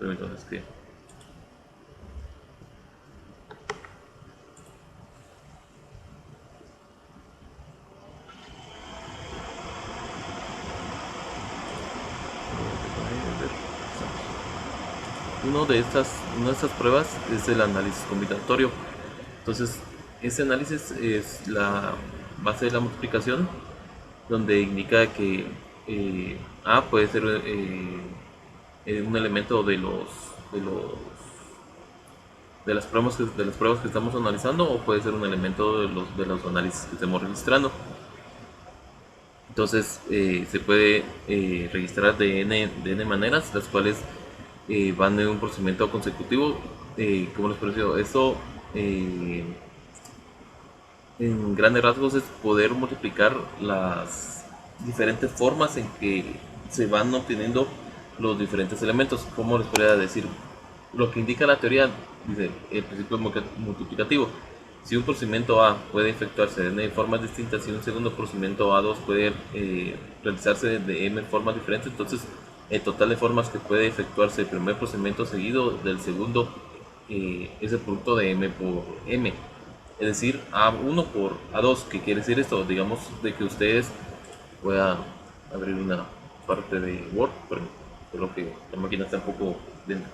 Permítanme, es que una de estas pruebas es el análisis combinatorio. Entonces, ese análisis es la base de la multiplicación, donde indica que A puede ser un elemento de las pruebas que estamos analizando, o puede ser un elemento de los análisis que estemos registrando. Entonces se puede registrar de n maneras, las cuales van en un procedimiento consecutivo. Como les pareció, eso en grandes rasgos es poder multiplicar las diferentes formas en que se van obteniendo los diferentes elementos. Como les podría decir, lo que indica la teoría, dice el principio multiplicativo. Si un procedimiento A puede efectuarse de n formas distintas y un segundo procedimiento A2 puede realizarse de m formas diferentes, entonces el total de formas que puede efectuarse el primer procedimiento seguido del segundo es el producto de m por m. Es decir, A1 por A2. ¿Qué quiere decir esto? Digamos de que ustedes, voy a abrir una parte de Word, pero creo que la máquina está un poco lenta.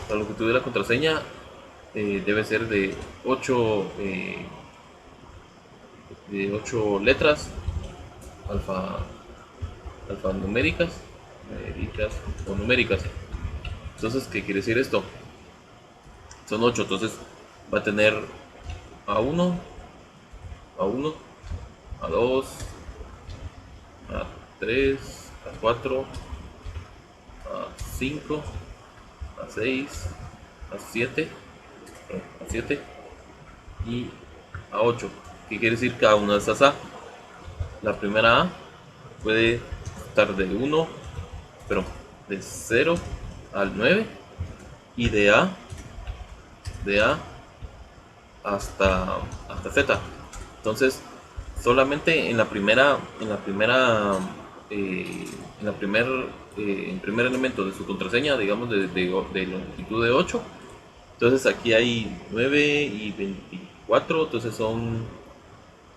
La longitud de la contraseña debe ser de 8 letras alfanuméricas o numéricas. Entonces, ¿qué quiere decir esto? Son 8, entonces va a tener A1, A1, A2, A3, A4, A5, A6, A7, A7 y A8. ¿Qué quiere decir cada una de estas A? La primera A puede estar de 1, pero de 0 al 9, y de A hasta Z. Entonces, solamente en en primer elemento de su contraseña, digamos de longitud de 8. Entonces aquí hay 9 y 24, entonces son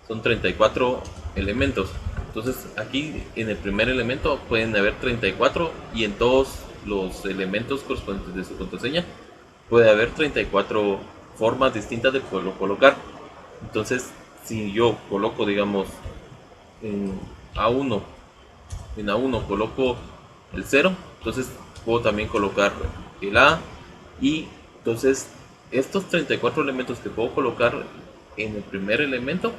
34 elementos. Entonces aquí en el primer elemento pueden haber 34, y en todos los elementos correspondientes de su contraseña puede haber 34 formas distintas de poderlo colocar. Entonces, si yo coloco, digamos, en A1, coloco el 0, entonces puedo también colocar el A, y entonces estos 34 elementos que puedo colocar en el primer elemento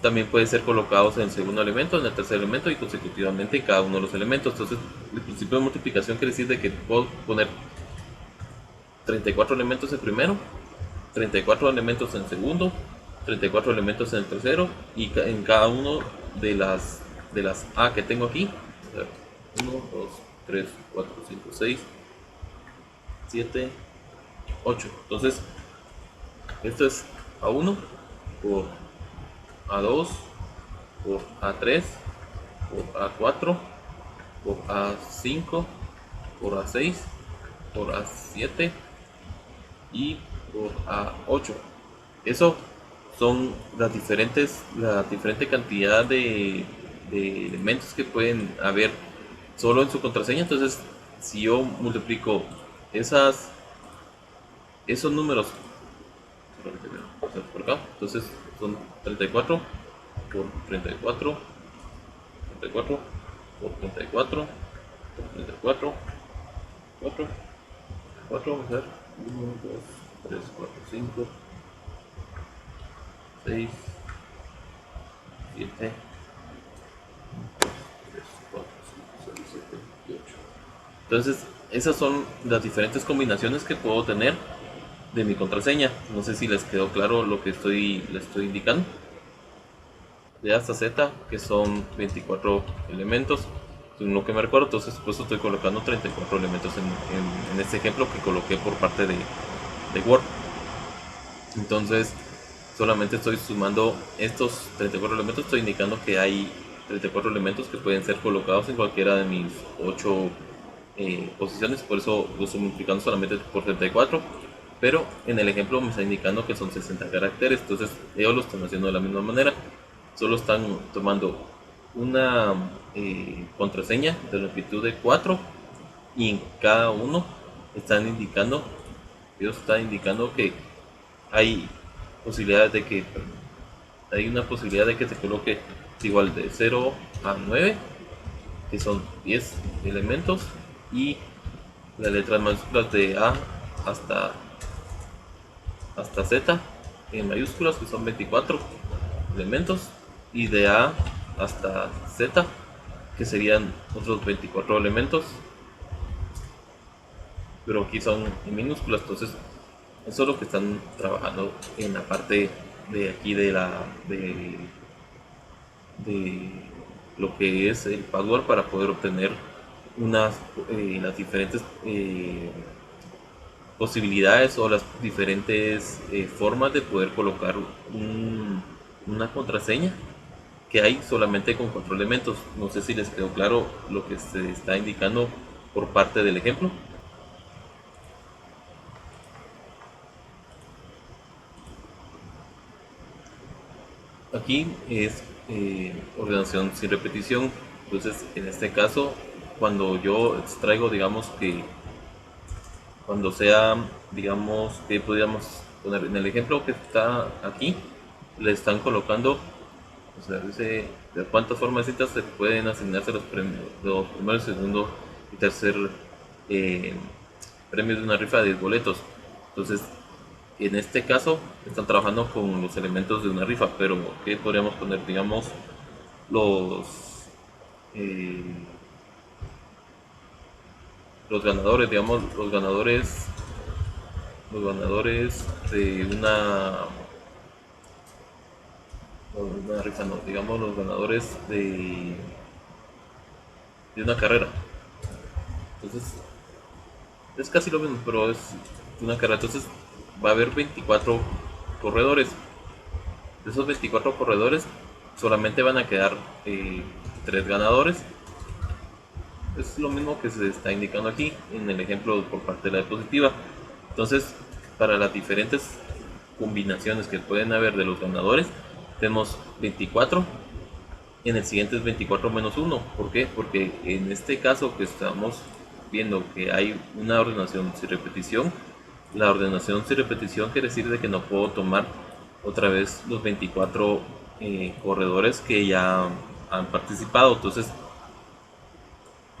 también pueden ser colocados en el segundo elemento, en el tercer elemento, y consecutivamente en cada uno de los elementos. Entonces, el principio de multiplicación quiere decir de que puedo poner 34 elementos en primero, 34 elementos en segundo, 34 elementos en el tercero, y en cada uno de las A que tengo aquí. 1, 2, 3, 4, 5, 6, 7, 8. Entonces, esto es A1 por A2 por A3 por A4 por A5 por A6 por A7 y por A8. Eso son la diferente cantidad de elementos que pueden haber solo en su contraseña. Entonces, si yo multiplico esos números por acá, entonces son 34 por 34, 34 por 34 por 34, 4, 4, vamos a ver, 1, 2, 3, 4, 5, 6, 7, 3, 4, 5, 6, 7 y 8. Entonces, esas son las diferentes combinaciones que puedo tener de mi contraseña. No sé si les quedó claro lo que les estoy indicando. De A hasta Z, que son 24 elementos, según lo que me recuerdo. Entonces, por eso estoy colocando 34 elementos en este ejemplo que coloqué por parte de Word. Entonces, solamente estoy sumando estos 34 elementos, estoy indicando que hay 34 elementos que pueden ser colocados en cualquiera de mis 8 posiciones, por eso lo estoy multiplicando solamente por 34, pero en el ejemplo me está indicando que son 60 caracteres, entonces ellos lo están haciendo de la misma manera, solo están tomando una contraseña de longitud de 4 y en cada uno están indicando, ellos están indicando que hay posibilidades de que hay una posibilidad de que se coloque igual de 0 a 9, que son 10 elementos, y las letras mayúsculas de A hasta, hasta Z en mayúsculas, que son 24 elementos, y de A hasta Z, que serían otros 24 elementos, pero aquí son en minúsculas. Entonces eso es lo que están trabajando en la parte de aquí de lo que es el password, para poder obtener las diferentes posibilidades o las diferentes formas de poder colocar una contraseña que hay solamente con 4 elementos. No sé si les quedó claro lo que se está indicando por parte del ejemplo. Aquí es ordenación sin repetición. Entonces, en este caso, cuando yo extraigo, digamos que cuando sea, digamos que podríamos poner en el ejemplo que está aquí, le están colocando, o sea, dice de cuántas formas distintas se pueden asignarse los premios, los primeros, segundo y tercer eh, premios de una rifa de 10 boletos. Entonces, en este caso, están trabajando con los elementos de una rifa, pero ¿qué podríamos poner? Digamos, los, eh, los ganadores, digamos, los ganadores de una rifa, no, digamos, los ganadores de una carrera. Entonces, es casi lo mismo, pero es una carrera. Entonces, va a haber 24 corredores. De esos 24 corredores, solamente van a quedar 3 ganadores. Es lo mismo que se está indicando aquí en el ejemplo por parte de la diapositiva. Entonces, para las diferentes combinaciones que pueden haber de los ganadores, tenemos 24. En el siguiente es 24 menos 1. ¿Por qué? Porque en este caso que estamos viendo que hay una ordenación sin repetición, la ordenación sin repetición quiere decir de que no puedo tomar otra vez los 24 corredores que ya han participado. Entonces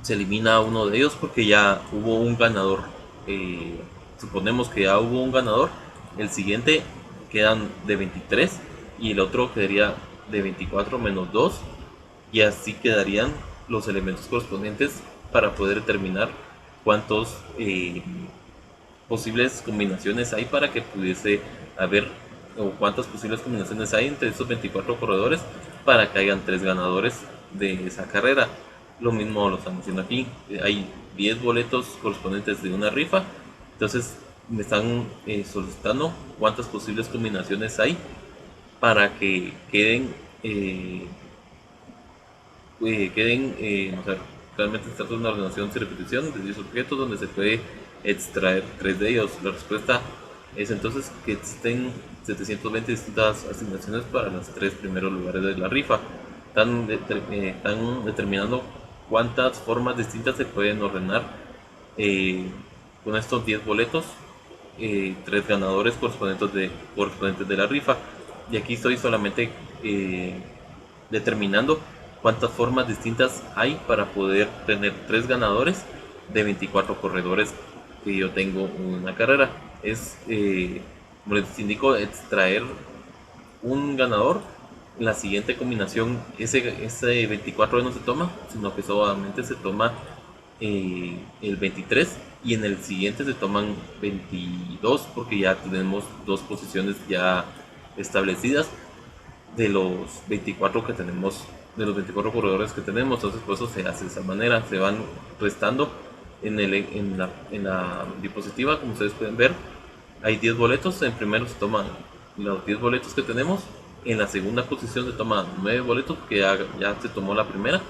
se elimina uno de ellos porque ya hubo un ganador. Suponemos que ya hubo un ganador. El siguiente quedan de 23 y el otro quedaría de 24 menos 2, y así quedarían los elementos correspondientes para poder determinar cuántos posibles combinaciones hay para que pudiese haber, o cuántas posibles combinaciones hay entre estos 24 corredores para que hayan 3 ganadores de esa carrera. Lo mismo lo estamos haciendo aquí. Hay 10 boletos correspondientes de una rifa. Entonces me están solicitando cuántas posibles combinaciones hay para que o sea, realmente se trata de una ordenación sin repetición de 10 objetos donde se puede extraer 3 de ellos. La respuesta es entonces que existen 720 distintas asignaciones para los 3 primeros lugares de la rifa. Están determinando cuántas formas distintas se pueden ordenar con estos 10 boletos, 3 ganadores correspondientes de la rifa. Y aquí estoy solamente determinando cuántas formas distintas hay para poder tener 3 ganadores de 24 corredores que yo tengo en una carrera. Es, como les indico, extraer un ganador. La siguiente combinación, ese 24 no se toma, sino que solamente se toma el 23, y en el siguiente se toman 22 porque ya tenemos 2 posiciones ya establecidas de los 24 que tenemos, de los 24 corredores que tenemos. Entonces por eso se hace de esa manera, se van restando en la diapositiva. Como ustedes pueden ver, hay 10 boletos. En primero se toman los 10 boletos que tenemos. En la segunda posición se toman 9 boletos porque ya se tomó la primera.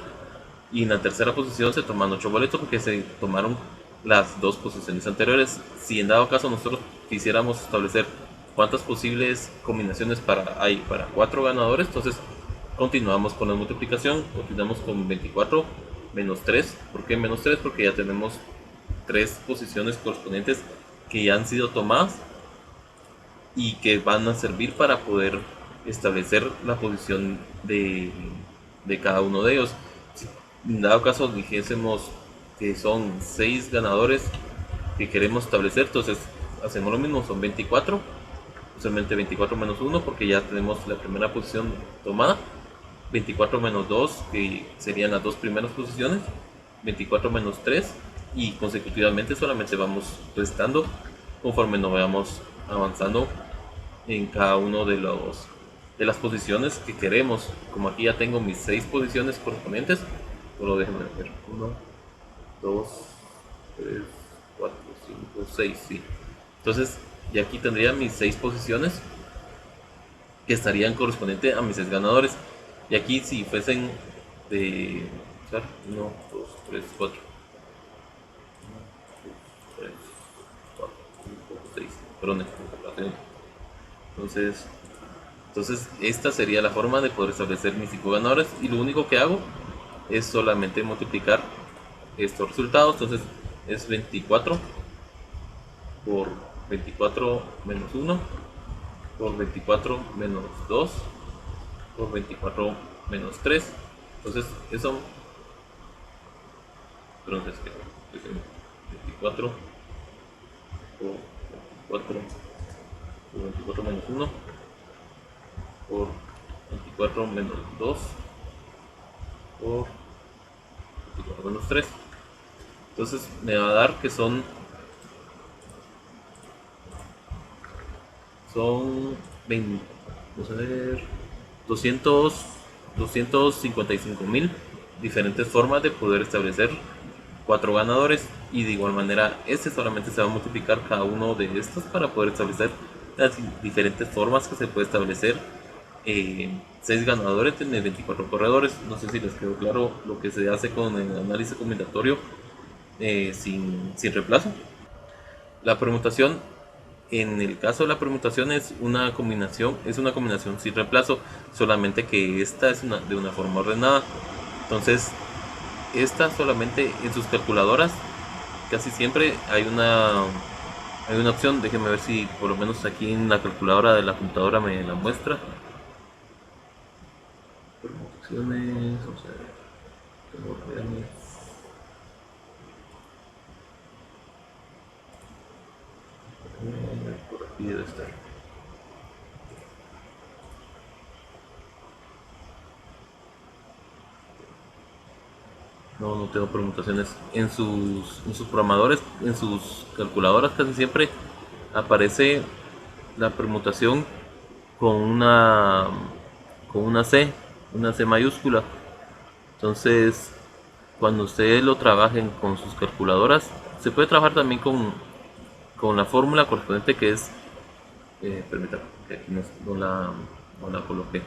Y en la tercera posición se toman 8 boletos porque se tomaron las dos posiciones anteriores. Si en dado caso nosotros quisiéramos establecer cuántas posibles combinaciones hay para 4 ganadores, entonces continuamos con la multiplicación, continuamos con 24 menos 3. ¿Por qué menos 3? Porque ya tenemos 3 posiciones correspondientes que ya han sido tomadas y que van a servir para poder establecer la posición de cada uno de ellos. Si en dado caso dijésemos que son 6 ganadores que queremos establecer, entonces hacemos lo mismo, son 24, usualmente 24 menos 1 porque ya tenemos la primera posición tomada, 24 menos 2 que serían las dos primeras posiciones, 24 menos 3 y consecutivamente solamente vamos restando conforme nos vayamos avanzando en cada uno de las posiciones que queremos. Como aquí ya tengo mis 6 posiciones correspondientes, solo déjenme ver, 1, 2, 3, 4, 5, 6, sí. Entonces ya aquí tendría mis 6 posiciones que estarían correspondientes a mis 6 ganadores. Y aquí si fuesen de 1, 2, 3, 4, 3, 4, 5, 6, perdón, entonces esta sería la forma de poder establecer mis 5 ganadores y lo único que hago es solamente multiplicar estos resultados. Entonces es 24 por 24 menos 1 por 24 menos 2 por 24 menos 3. Entonces eso, entonces 24 por 24 por 24 menos 1 por 24 menos 2 por 24 menos 3. Entonces me va a dar que son 20, vamos a ver, 255.000 diferentes formas de poder establecer 4 ganadores, y de igual manera este solamente se va a multiplicar cada uno de estos para poder establecer las diferentes formas que se puede establecer 6 ganadores en 24 corredores. No sé si les quedó claro lo que se hace con el análisis combinatorio sin reemplazo. La permutación, en el caso de la permutación es una combinación sin reemplazo, solamente que esta es de una forma ordenada. Entonces esta solamente en sus calculadoras casi siempre hay una opción. Déjenme ver si por lo menos aquí en la calculadora de la computadora me la muestra. Permutaciones, vamos a ver, por aquí debe estar. No tengo permutaciones en sus programadores, en sus calculadoras casi siempre aparece la permutación con una C, mayúscula. Entonces cuando ustedes lo trabajen con sus calculadoras, se puede trabajar también con la fórmula correspondiente, que es permítanme que aquí no la coloqué.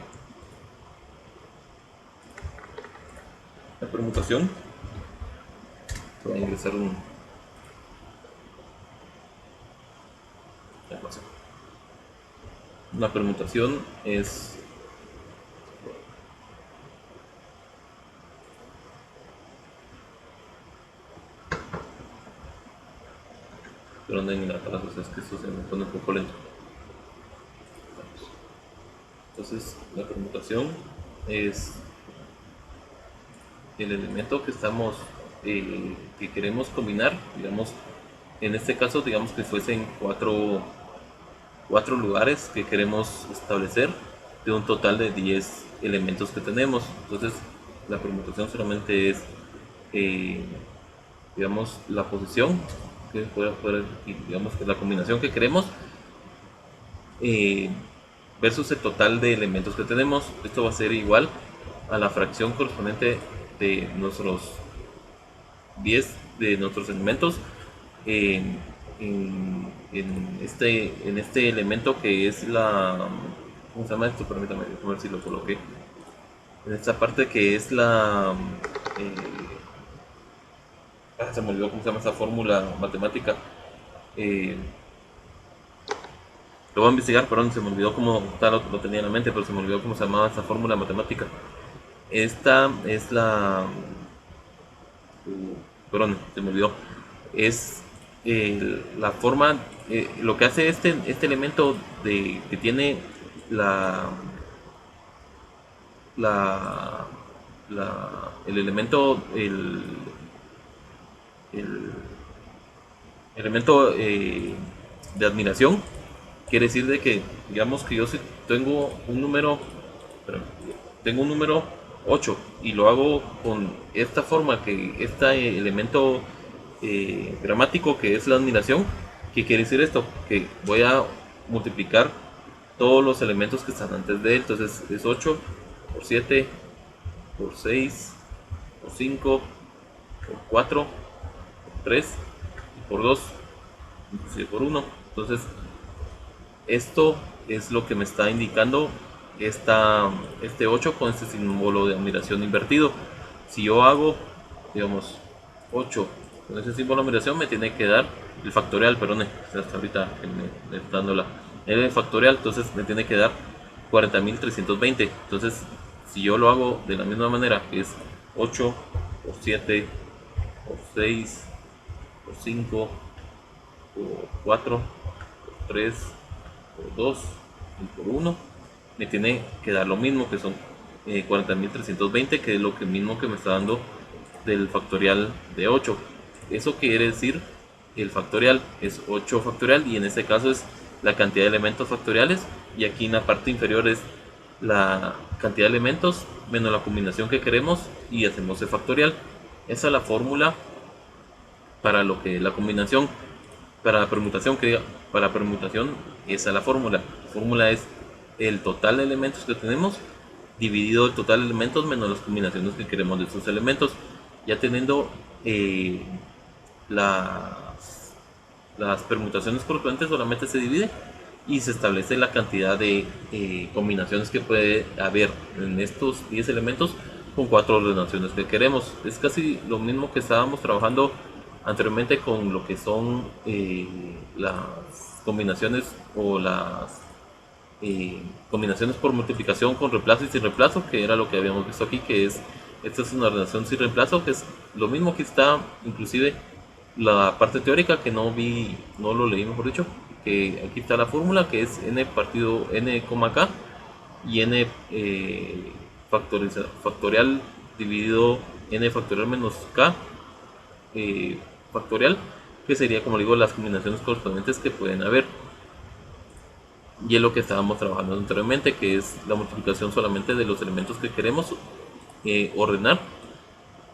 La permutación, voy a ingresar la permutación es pero en la tabla, es que esto se me pone un poco lento. Entonces la permutación es el elemento que que queremos combinar. Digamos, en este caso, digamos que fuesen cuatro lugares que queremos establecer de un total de 10 elementos que tenemos. Entonces la permutación solamente es digamos la posición que digamos que la combinación que queremos versus el total de elementos que tenemos. Esto va a ser igual a la fracción correspondiente de nuestros 10 de nuestros elementos en este elemento que es la... ¿Cómo se llama esto? Permítame, a ver si lo coloqué. En esta parte que es la... se me olvidó cómo se llama esa fórmula matemática. Eh, lo voy a investigar, perdón, se me olvidó cómo tal lo tenía en la mente, pero se me olvidó cómo se llamaba esa fórmula matemática. Esta es la... perdón, se me olvidó. Es la forma, lo que hace este elemento que tiene la, la, el elemento, el elemento de admiración, quiere decir de que, digamos que yo si tengo un número, perdón, tengo un número 8 y lo hago con esta forma, que este elemento gramático que es la admiración. ¿Qué quiere decir esto? Que voy a multiplicar todos los elementos que están antes de él. Entonces es 8 por 7 por 6 por 5 por 4 por 3 por 2 inclusive por 1. Entonces esto es lo que me está indicando este 8 con este símbolo de admiración invertido. Si yo hago, digamos, 8 con ese símbolo de admiración, me tiene que dar el factorial, perdón, hasta ahorita me está dando el factorial, entonces me tiene que dar 40.320. Entonces, si yo lo hago de la misma manera, que es 8 por 7 por 6 por 5 por 4 por 3 por 2 y por 1, me tiene que dar lo mismo, que son 40.320, que es lo mismo que me está dando del factorial de 8. Eso quiere decir, el factorial es 8 factorial, y en este caso es la cantidad de elementos factoriales, y aquí en la parte inferior es la cantidad de elementos menos la combinación que queremos, y hacemos el factorial. Esa es la fórmula para lo que la combinación, para la permutación, para la permutación, esa es la fórmula. La fórmula es el total de elementos que tenemos dividido el total de elementos menos las combinaciones que queremos de estos elementos. Ya teniendo las permutaciones correspondientes, solamente se divide y se establece la cantidad de combinaciones que puede haber en estos 10 elementos con 4 ordenaciones que queremos. Es casi lo mismo que estábamos trabajando anteriormente con lo que son las combinaciones o las combinaciones por multiplicación con reemplazo y sin reemplazo, que era lo que habíamos visto aquí, que es, esta es una ordenación sin reemplazo, que es lo mismo que está, inclusive la parte teórica que no lo leí, mejor dicho, que aquí está la fórmula, que es n partido n, k, y n factorial dividido n factorial menos k factorial, que sería, como digo, las combinaciones correspondientes que pueden haber. Y es lo que estábamos trabajando anteriormente, que es la multiplicación solamente de los elementos que queremos ordenar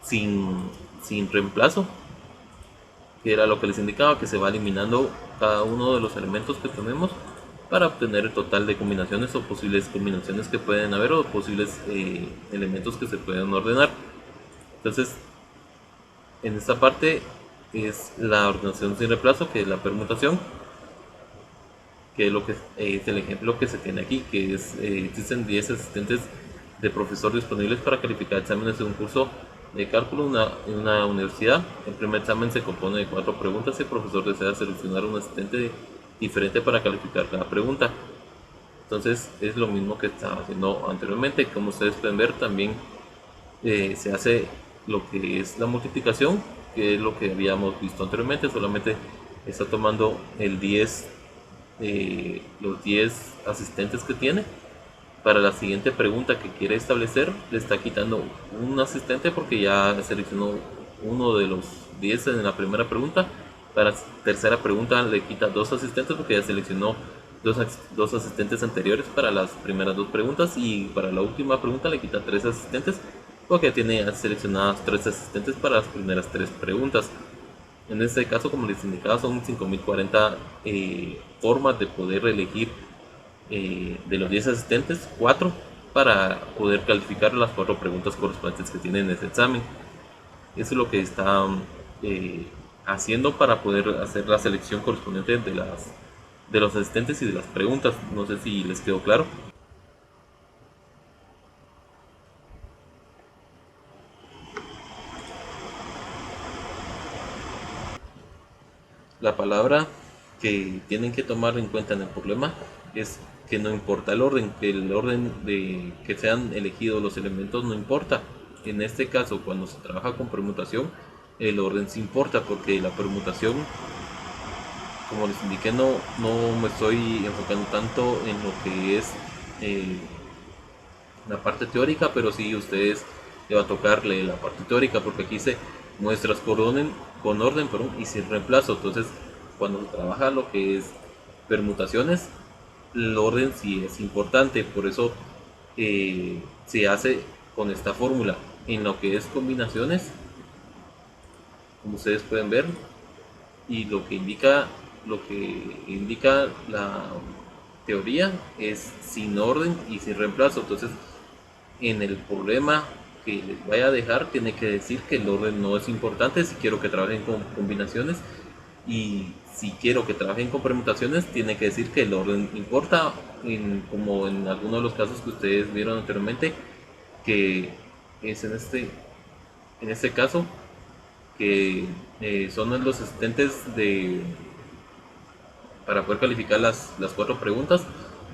sin reemplazo, que era lo que les indicaba, que se va eliminando cada uno de los elementos que tenemos para obtener el total de combinaciones o posibles combinaciones que pueden haber, o posibles elementos que se pueden ordenar. Entonces, en esta parte es la ordenación sin reemplazo, que es la permutación, que es lo que es el ejemplo que se tiene aquí, que es existen 10 asistentes de profesor disponibles para calificar exámenes de un curso de cálculo en una universidad. El primer examen se compone de 4 preguntas y el profesor desea seleccionar un asistente diferente para calificar cada pregunta. Entonces es lo mismo que estaba haciendo anteriormente. Como ustedes pueden ver, también se hace lo que es la multiplicación, que es lo que habíamos visto anteriormente, solamente está tomando el 10, los 10 asistentes que tiene. Para la siguiente pregunta que quiere establecer, le está quitando un asistente porque ya seleccionó uno de los 10 en la primera pregunta. Para la tercera pregunta le quita 2 asistentes porque ya seleccionó dos asistentes anteriores para las primeras 2 preguntas, y para la última pregunta le quita 3 asistentes porque ya tiene seleccionadas 3 asistentes para las primeras 3 preguntas. En este caso, como les indicaba, son 5040 formas de poder elegir de los 10 asistentes, 4 para poder calificar las 4 preguntas correspondientes que tienen en ese examen. Eso es lo que está haciendo para poder hacer la selección correspondiente de los asistentes y de las preguntas. No sé si les quedó claro. La palabra que tienen que tomar en cuenta en el problema es que no importa el orden, que el orden de que sean elegidos los elementos no importa. En este caso, cuando se trabaja con permutación, el orden sí importa porque la permutación, como les indiqué, no me estoy enfocando tanto en lo que es eh, la parte teórica, pero sí ustedes le va a tocarle la parte teórica porque aquí se muestras con orden perdón, y sin reemplazo. Entonces, cuando se trabaja lo que es permutaciones, el orden sí es importante, por eso se hace con esta fórmula. En lo que es combinaciones, como ustedes pueden ver, y lo que indica la teoría es sin orden y sin reemplazo. Entonces, en el problema que les vaya a dejar, tiene que decir que el orden no es importante si quiero que trabajen con combinaciones, y si quiero que trabajen con permutaciones, tiene que decir que el orden importa, como en algunos de los casos que ustedes vieron anteriormente, que es en este caso, que son los asistentes para poder calificar las cuatro preguntas,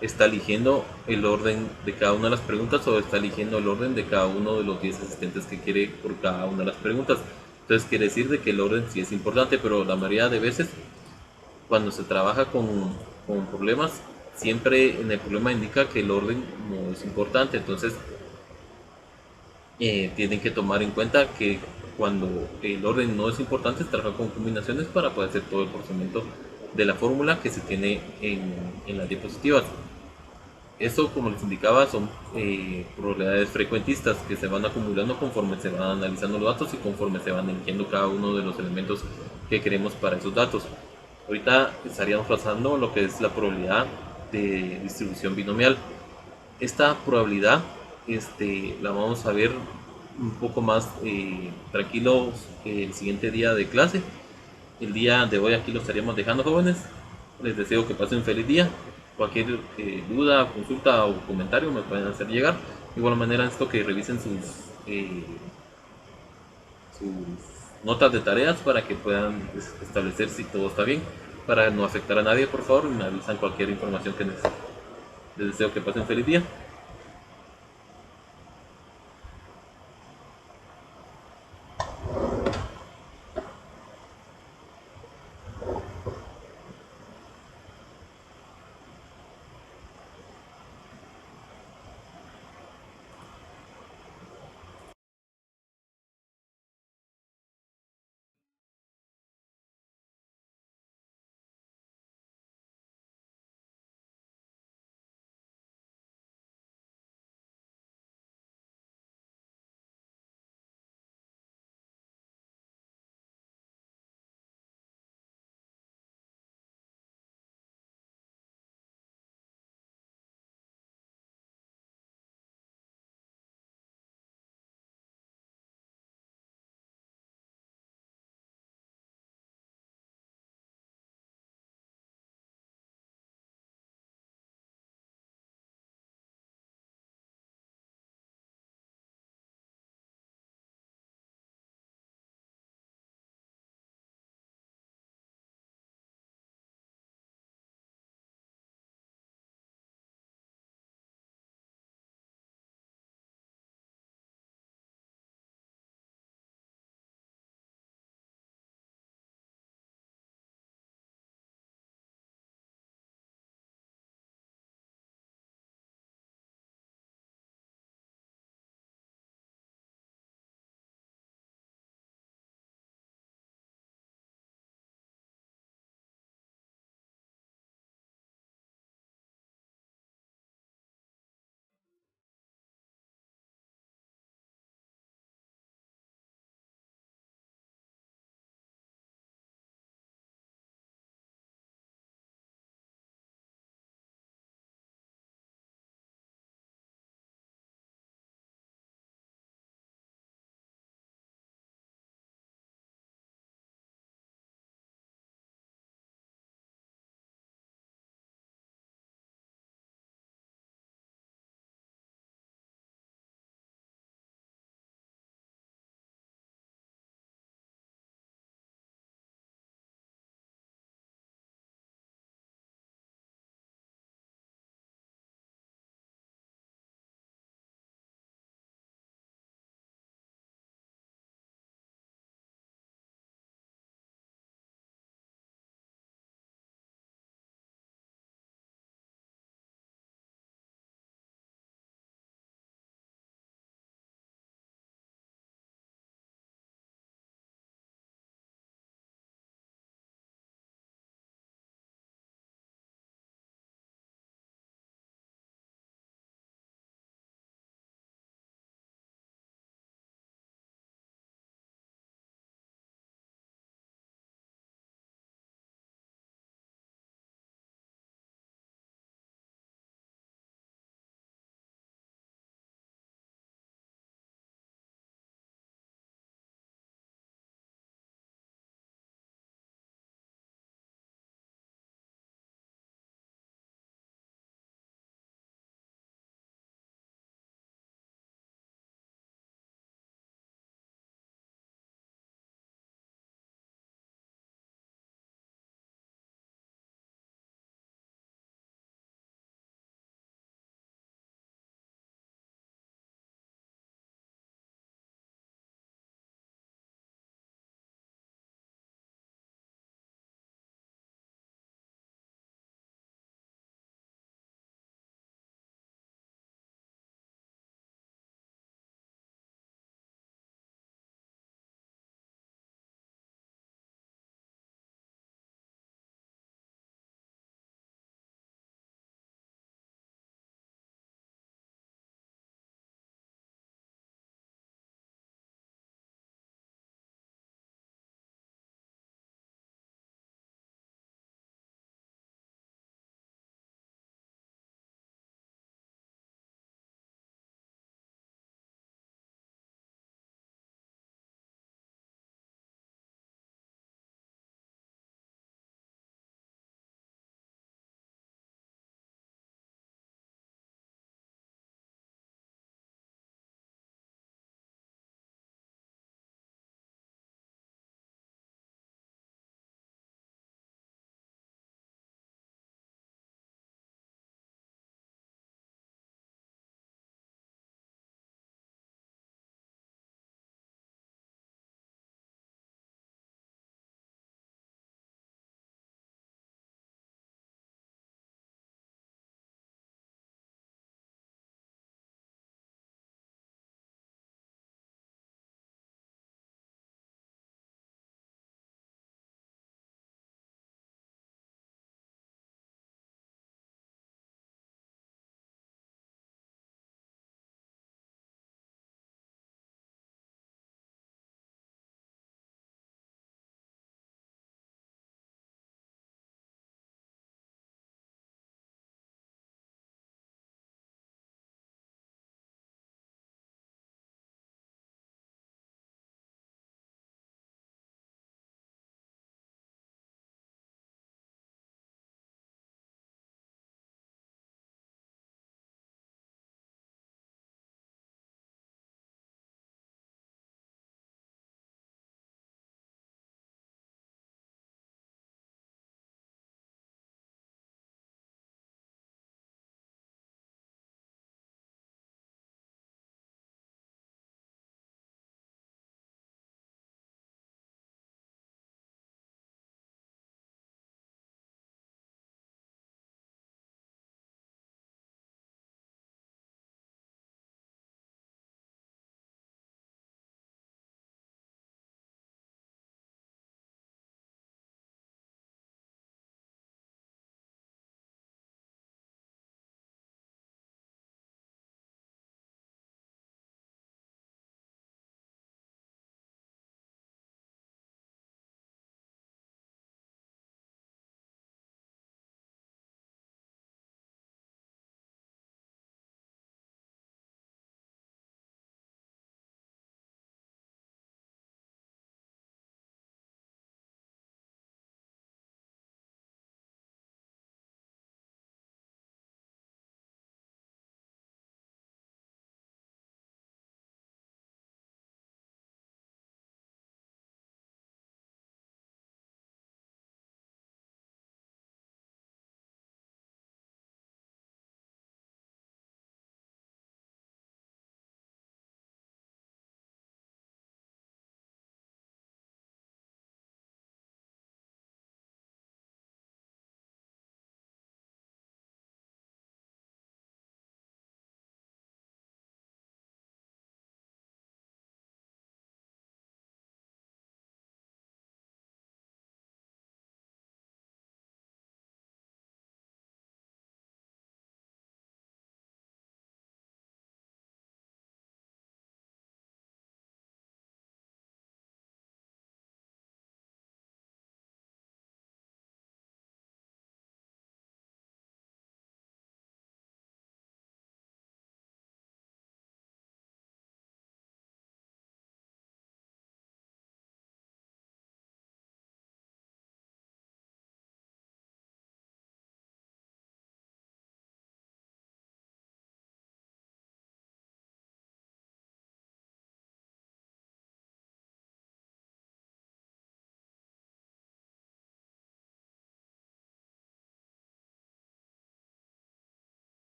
está eligiendo el orden de cada una de las preguntas o está eligiendo el orden de cada uno de los 10 asistentes que quiere por cada una de las preguntas. Entonces quiere decir de que el orden sí es importante, pero la mayoría de veces cuando se trabaja con problemas, siempre en el problema indica que el orden no es importante. Entonces tienen que tomar en cuenta que cuando el orden no es importante, se trabaja con combinaciones para poder hacer todo el procedimiento de la fórmula que se tiene en las diapositivas. Esto, como les indicaba, son probabilidades frecuentistas que se van acumulando conforme se van analizando los datos y conforme se van eligiendo cada uno de los elementos que queremos para esos datos. Ahorita estaríamos pasando lo que es la probabilidad de distribución binomial. Esta probabilidad la vamos a ver un poco más tranquilos el siguiente día de clase. El día de hoy aquí lo estaríamos dejando, jóvenes. Les deseo que pasen un feliz día. Cualquier duda, consulta o comentario me pueden hacer llegar. De igual manera, esto que revisen sus notas de tareas para que puedan establecer si todo está bien. Para no afectar a nadie, por favor, me avisan cualquier información que necesiten. Les deseo que pasen un feliz día.